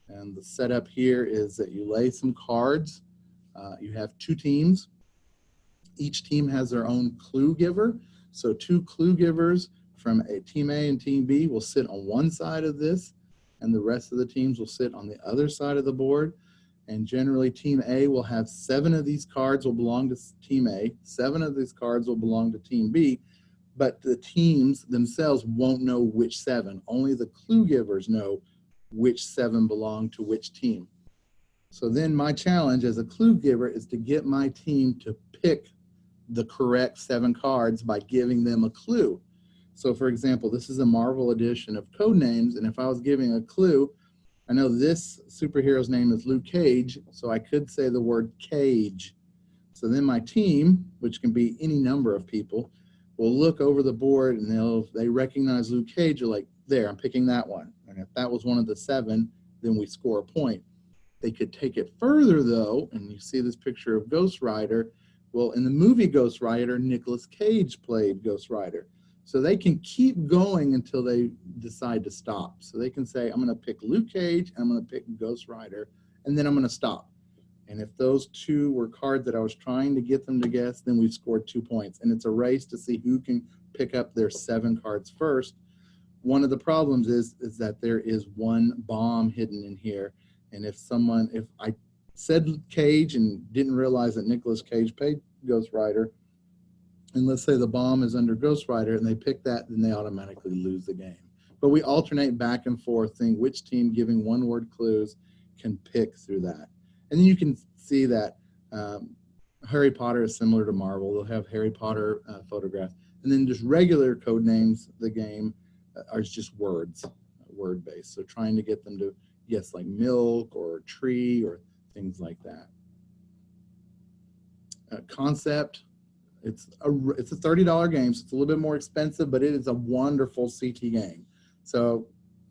Speaker 2: And the setup here is that you lay some cards. You have 2 teams. Each team has their own clue giver. So 2 clue givers from a team A and team B will sit on one side of this, and the rest of the teams will sit on the other side of the board. And generally team A will have 7 of these cards will belong to team A, 7 of these cards will belong to team B, but the teams themselves won't know which 7. Only the clue givers know which 7 belong to which team. So then my challenge as a clue giver is to get my team to pick the correct 7 cards by giving them a clue. So for example, this is a Marvel edition of code names, and if I was giving a clue, I know this superhero's name is Luke Cage, so I could say the word cage. So then my team, which can be any number of people, will look over the board and they recognize Luke Cage, are like, there, I'm picking that one. And if that was one of the 7, then we score a point. They could take it further though, and you see this picture of Ghost Rider. Well, in the movie Ghost Rider, Nicolas Cage played Ghost Rider. So they can keep going until they decide to stop. So they can say, I'm going to pick Luke Cage, and I'm going to pick Ghost Rider, and then I'm going to stop. And if those 2 were cards that I was trying to get them to guess, then we've scored 2 points. And it's a race to see who can pick up their 7 cards first. One of the problems is that there is one bomb hidden in here. And if I said Cage and didn't realize that Nicolas Cage played Ghost Rider, and let's say the bomb is under Ghost Rider and they pick that, then they automatically lose the game. But we alternate back and forth, seeing which team giving 1-word clues can pick through that. And then you can see that Harry Potter is similar to Marvel. They'll have Harry Potter photographs. And then just regular code names, the game, are just words, word-based. So trying to get them to guess like milk or tree or things like that. Concept. It's a $30 game, so it's a little bit more expensive, but it is a wonderful CT game. So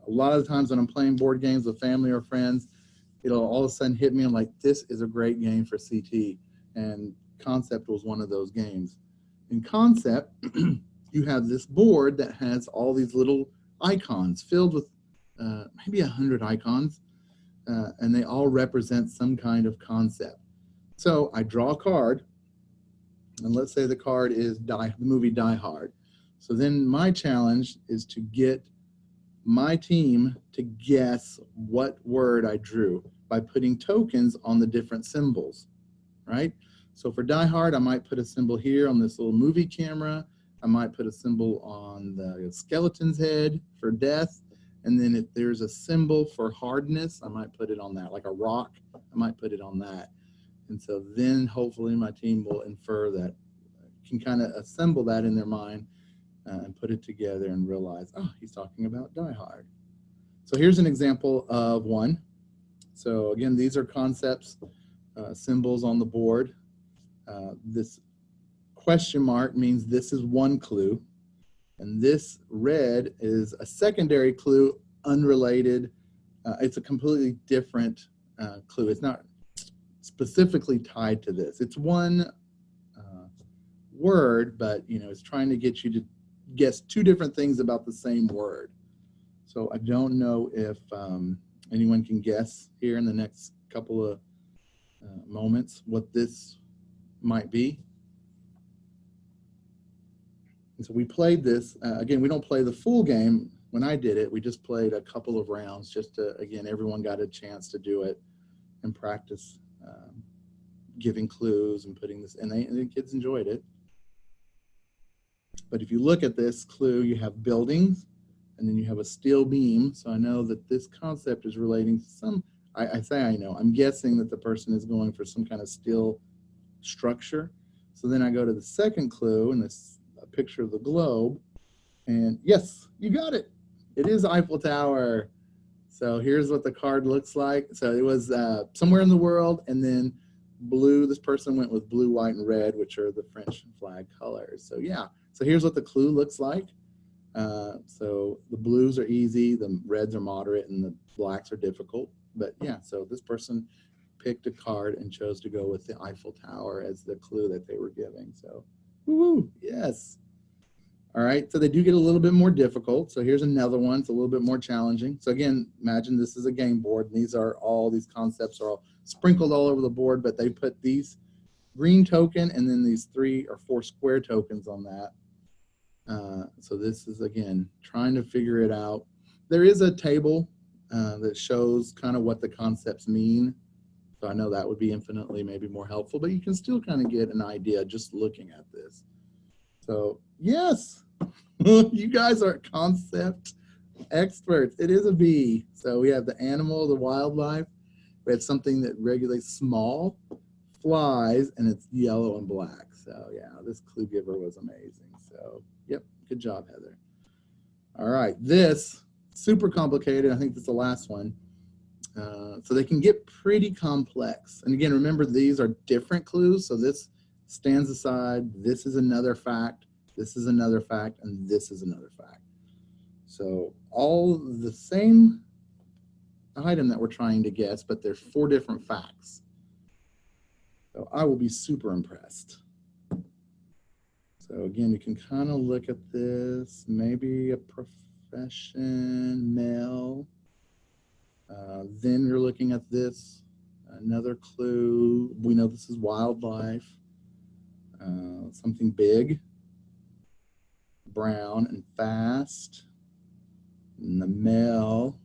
Speaker 2: a lot of the times when I'm playing board games with family or friends, it'll all of a sudden hit me. I'm like, this is a great game for CT. And Concept was one of those games. In Concept, you have this board that has all these little icons filled with maybe 100 icons, and they all represent some kind of concept. So I draw a card, and let's say the card is the movie Die Hard. So then my challenge is to get my team to guess what word I drew by putting tokens on the different symbols, right? So for Die Hard, I might put a symbol here on this little movie camera. I might put a symbol on the skeleton's head for death. And then if there's a symbol for hardness, I might put it on that, like a rock, I might put it on that. And so then hopefully my team will infer that, can kind of assemble that in their mind and put it together and realize, oh, he's talking about Die Hard. So here's an example of one. So again, these are concepts, symbols on the board. This question mark means this is one clue. And this red is a secondary clue, unrelated. It's a completely different clue. It's not specifically tied to this. It's one word, but it's trying to get you to guess two different things about the same word. So I don't know if anyone can guess here in the next couple of moments what this might be. And so we played this. Again, we don't play the full game. When I did it, we just played a couple of rounds just to, again, everyone got a chance to do it and practice giving clues and putting this, and the kids enjoyed it. But if you look at this clue, you have buildings, and then you have a steel beam. So I know that this concept is relating to some, I say I know, I'm guessing that the person is going for some kind of steel structure. So then I go to the second clue, and this a picture of the globe, and yes, you got it. It is Eiffel Tower. So here's what the card looks like. So it was somewhere in the world, and then blue, this person went with blue, white, and red, which are the French flag colors. So yeah, so here's what the clue looks like. So the blues are easy, the reds are moderate, and the blacks are difficult. But yeah, so this person picked a card and chose to go with the Eiffel Tower as the clue that they were giving. So, woo, yes. All right, so they do get a little bit more difficult. So here's another one. It's a little bit more challenging. So again, imagine this is a game board, and these concepts are all sprinkled all over the board, but they put these green token and then these 3 or 4 square tokens on that. So this is, again, trying to figure it out. There is a table that shows kind of what the concepts mean. So I know that would be infinitely maybe more helpful, but you can still kind of get an idea just looking at this. So yes, you guys are concept experts. It is a bee. So we have the animal, the wildlife. We have something that regulates small, flies, and it's yellow and black. So yeah, this clue giver was amazing. So yep, good job, Heather. All right, this, super complicated. I think this is the last one. So they can get pretty complex. And again, remember, these are different clues. So this stands aside. This is another fact. This is another fact. And this is another fact. So all the same item that we're trying to guess, but there's 4 different facts. So I will be super impressed. So again, you can kind of look at this, maybe a profession, male. Then you're looking at this, another clue. We know this is wildlife, something big, brown and fast, and the male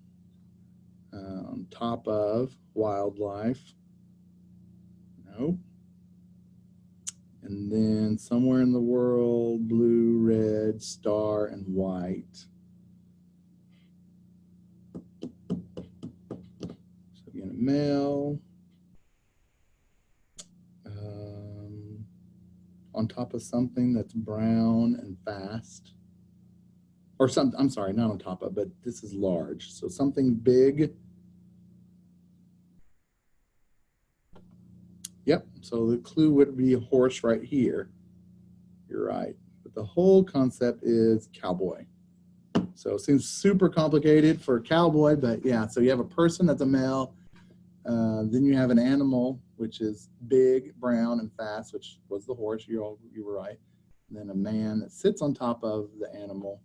Speaker 2: on top of wildlife. No. And then somewhere in the world, blue, red, star, and white. So again, a male on top of something that's brown and fast. Or something, I'm sorry, not on top of, but this is large. So something big. Yep, so the clue would be a horse right here. You're right. But the whole concept is cowboy. So it seems super complicated for cowboy, but yeah, so you have a person that's a male. Then you have an animal, which is big, brown, and fast, which was the horse. You were right. And then a man that sits on top of the animal.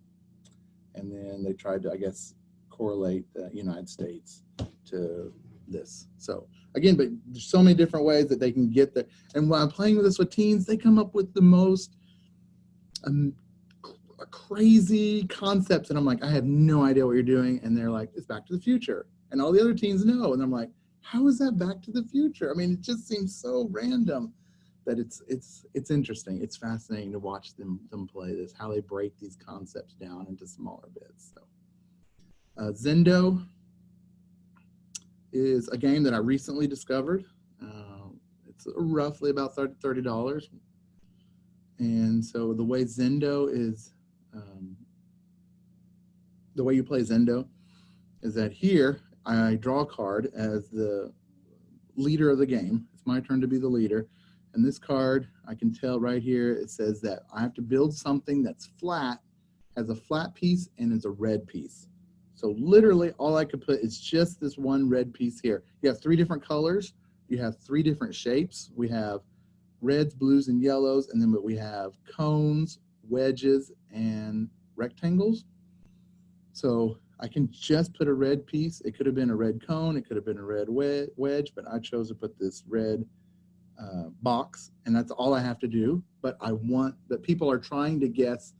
Speaker 2: And then they tried to, I guess, correlate the United States to this. So again, but there's so many different ways that they can get there. And when I'm playing with this with teens, they come up with the most crazy concepts, and I'm like, I have no idea what you're doing, and they're like, it's Back to the Future, and all the other teens know, and I'm like, how is that Back to the Future? I mean, it just seems so random. But it's interesting. It's fascinating to watch them play this, how they break these concepts down into smaller bits. So, Zendo is a game that I recently discovered. It's roughly about $30. And so the way Zendo is, the way you play Zendo is that here I draw a card as the leader of the game. It's my turn to be the leader. And this card, I can tell right here, it says that I have to build something that's flat, has a flat piece, and is a red piece. So literally all I could put is just this one red piece here. You have 3 different colors. You have 3 different shapes. We have reds, blues, and yellows, and then we have cones, wedges, and rectangles. So I can just put a red piece. It could have been a red cone. It could have been a red wedge, but I chose to put this red box, and that's all I have to do. But I want that people are trying to guess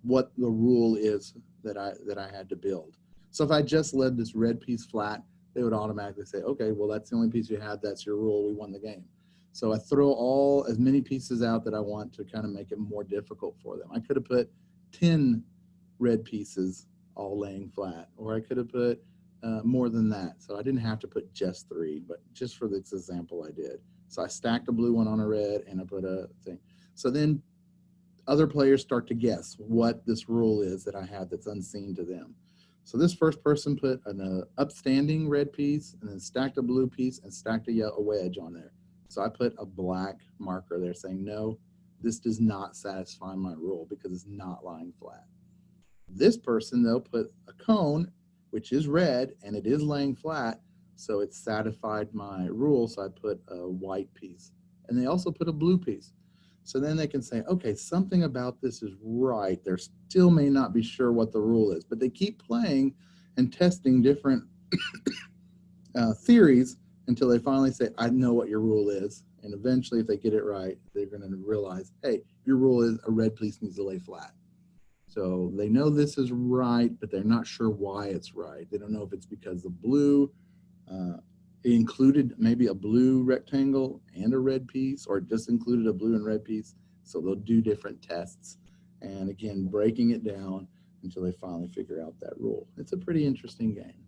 Speaker 2: what the rule is that I had to build. So if I just led this red piece flat, they would automatically say, okay, well, that's the only piece you had. That's your rule. We won the game. So I throw as many pieces out that I want to kind of make it more difficult for them. I could have put 10 red pieces all laying flat, or I could have put more than that. So I didn't have to put just 3, but just for this example, I did. So I stacked a blue one on a red, and I put a thing. So then other players start to guess what this rule is that I have that's unseen to them. So this first person put an upstanding red piece, and then stacked a blue piece, and stacked a wedge on there. So I put a black marker there saying, no, this does not satisfy my rule because it's not lying flat. This person, though, put a cone, which is red, and it is laying flat, so it satisfied my rule, so I put a white piece. And they also put a blue piece. So then they can say, okay, something about this is right. They still may not be sure what the rule is, but they keep playing and testing different theories until they finally say, I know what your rule is. And eventually, if they get it right, they're going to realize, hey, your rule is a red piece needs to lay flat. So they know this is right, but they're not sure why it's right. They don't know if it's because the blue it included maybe a blue rectangle and a red piece, or just included a blue and red piece. So they'll do different tests. And again, breaking it down until they finally figure out that rule. It's a pretty interesting game.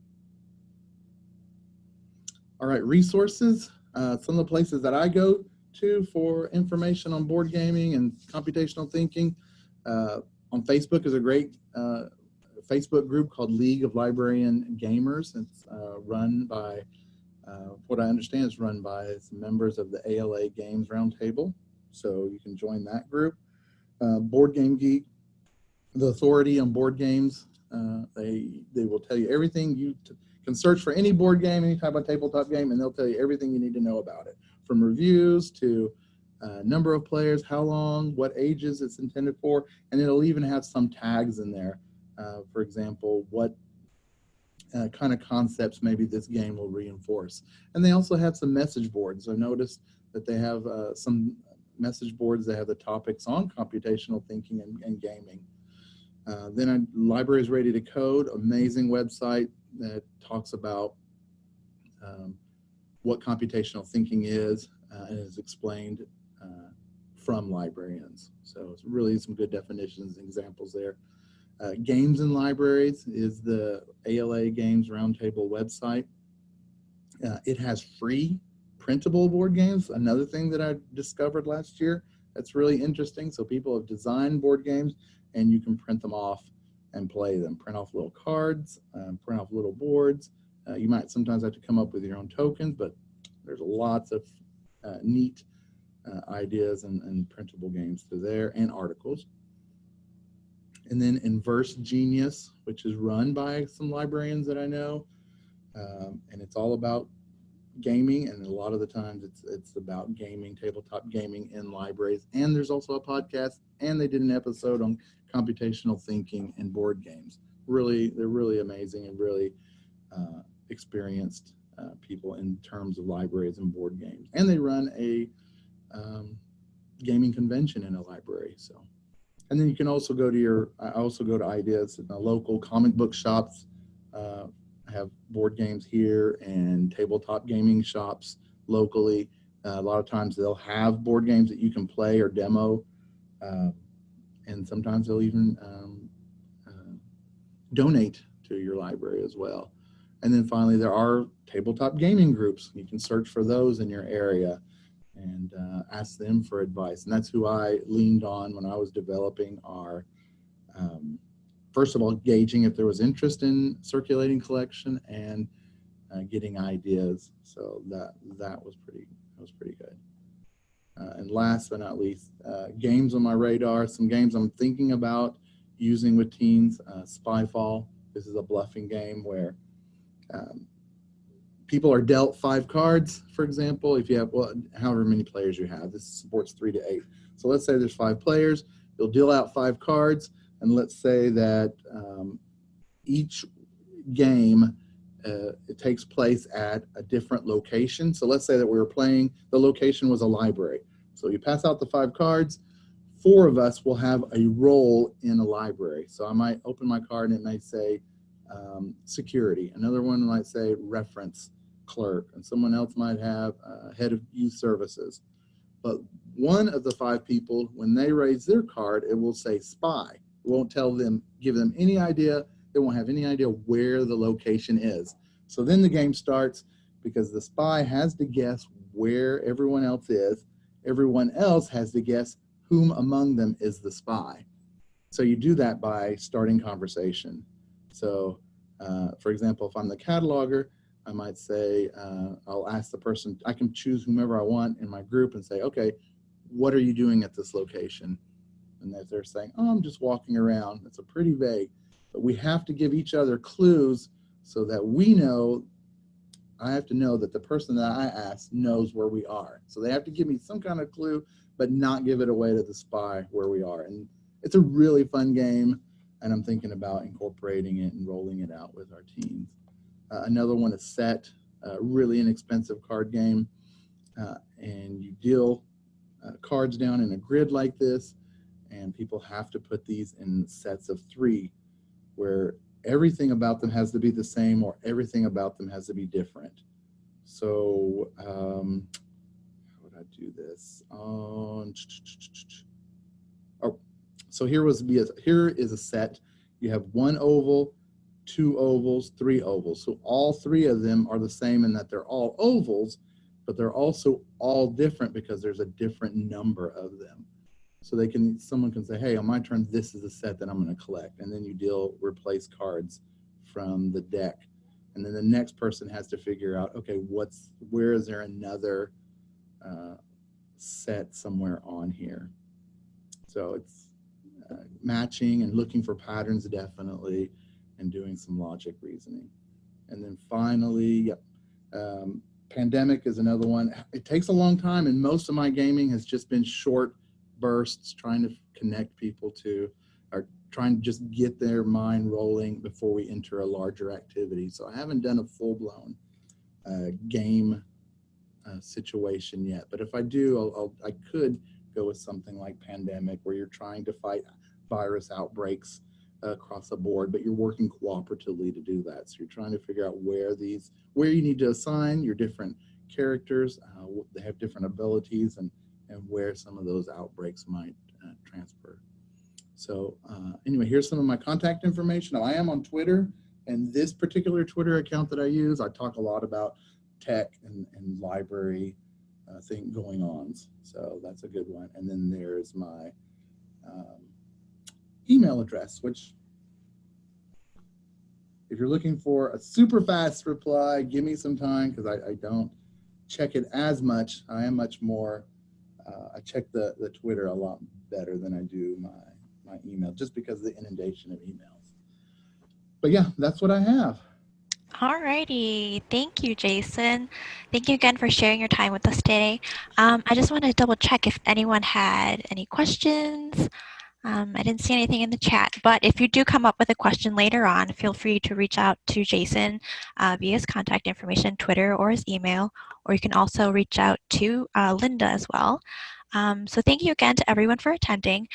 Speaker 2: All right, resources. Some of the places that I go to for information on board gaming and computational thinking. On Facebook is a great Facebook group called League of Librarian Gamers. It's run by, what I understand is run by some members of the ALA Games Roundtable. So you can join that group. Board Game Geek, the authority on board games. They will tell you everything. You can search for any board game, any type of tabletop game, and they'll tell you everything you need to know about it, from reviews to number of players, how long, what ages it's intended for, and it'll even have some tags in there. For example, what kind of concepts maybe this game will reinforce. And they also have some message boards. I noticed that they have some message boards that have the topics on computational thinking and gaming. Then Libraries Ready to Code, amazing website that talks about what computational thinking is and is explained from librarians. So it's really some good definitions and examples there. Games in Libraries is the ALA Games Roundtable website. It has free printable board games, another thing that I discovered last year that's really interesting. So people have designed board games, and you can print them off and play them. Print off little cards, print off little boards. You might sometimes have to come up with your own tokens, but there's lots of neat ideas and printable games through there, and articles. And then Inverse Genius, which is run by some librarians that I know, and it's all about gaming, and a lot of the times it's about gaming, tabletop gaming in libraries. And there's also a podcast, and they did an episode on computational thinking and board games. They're really amazing and really experienced people in terms of libraries and board games. And they run a gaming convention in a library. So And then you can also go to I also go to ideas in the local comic book shops. I have board games here and tabletop gaming shops locally. A lot of times they'll have board games that you can play or demo. And sometimes they'll even donate to your library as well. And then finally, there are tabletop gaming groups. You can search for those in your area and ask them for advice. And that's who I leaned on when I was developing our, first of all, gauging if there was interest in circulating collection and getting ideas. So that was pretty good. And last but not least, games on my radar. Some games I'm thinking about using with teens. Spyfall. This is a bluffing game where people are dealt 5 cards, for example. If you have, well, however many players you have, this supports 3 to 8. So let's say there's 5 players. You'll deal out 5 cards, and let's say that each game it takes place at a different location. So let's say that we were playing, the location was a library. So you pass out the 5 cards. 4 of us will have a role in a library. So I might open my card and it might say security. Another one might say reference clerk, and someone else might have head of youth services. But one of the 5 people, when they raise their card, it will say spy. It won't give them any idea. They won't have any idea where the location is. So then the game starts because the spy has to guess where everyone else is. Everyone else has to guess whom among them is the spy. So you do that by starting conversation. So for example, if I'm the cataloger, I might say, I'll ask the person, I can choose whomever I want in my group and say, okay, what are you doing at this location? And if they're saying, oh, I'm just walking around, it's a pretty vague. But we have to give each other clues so that we know, I have to know that the person that I asked knows where we are. So they have to give me some kind of clue, but not give it away to the spy where we are. And it's a really fun game, and I'm thinking about incorporating it and rolling it out with our teens. Another one is Set, a really inexpensive card game. And you deal cards down in a grid like this, and people have to put these in sets of 3, where everything about them has to be the same or everything about them has to be different. So how would I do this? So here is a set. You have 1 oval, 2 ovals, 3 ovals. So all 3 of them are the same in that they're all ovals, but they're also all different because there's a different number of them. So someone can say, hey, on my turn, this is a set that I'm going to collect. And then you replace cards from the deck. And then the next person has to figure out, okay, where is there another set somewhere on here? So it's matching and looking for patterns definitely, and doing some logic reasoning. And then finally, Pandemic is another one. It takes a long time, and most of my gaming has just been short bursts, trying to connect people to, or trying to just get their mind rolling before we enter a larger activity. So I haven't done a full-blown game situation yet, but if I do, I could go with something like Pandemic, where you're trying to fight virus outbreaks across the board, but you're working cooperatively to do that. So you're trying to figure out where you need to assign your different characters. They have different abilities, and where some of those outbreaks might transfer. So anyway, here's some of my contact information. I am on Twitter, and this particular Twitter account that I use, I talk a lot about tech and library thing going on. So that's a good one. And then there's my email address, which if you're looking for a super fast reply, give me some time, because I don't check it as much. I am much more, I check the Twitter a lot better than I do my email, just because of the inundation of emails. But yeah, that's what I have.
Speaker 1: Alrighty, thank you, Jason. Thank you again for sharing your time with us today. I just want to double check if anyone had any questions. I didn't see anything in the chat, but if you do come up with a question later on, feel free to reach out to Jason via his contact information, Twitter, or his email, or you can also reach out to Linda as well. So thank you again to everyone for attending.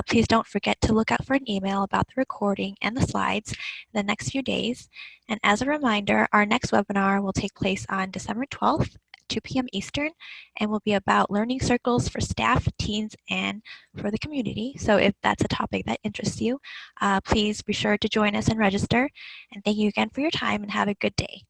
Speaker 1: Please don't forget to look out for an email about the recording and the slides in the next few days. And as a reminder, our next webinar will take place on December 12th, 2 p.m. Eastern, and will be about learning circles for staff, teens, and for the community. So if that's a topic that interests you, please be sure to join us and register. And thank you again for your time and have a good day.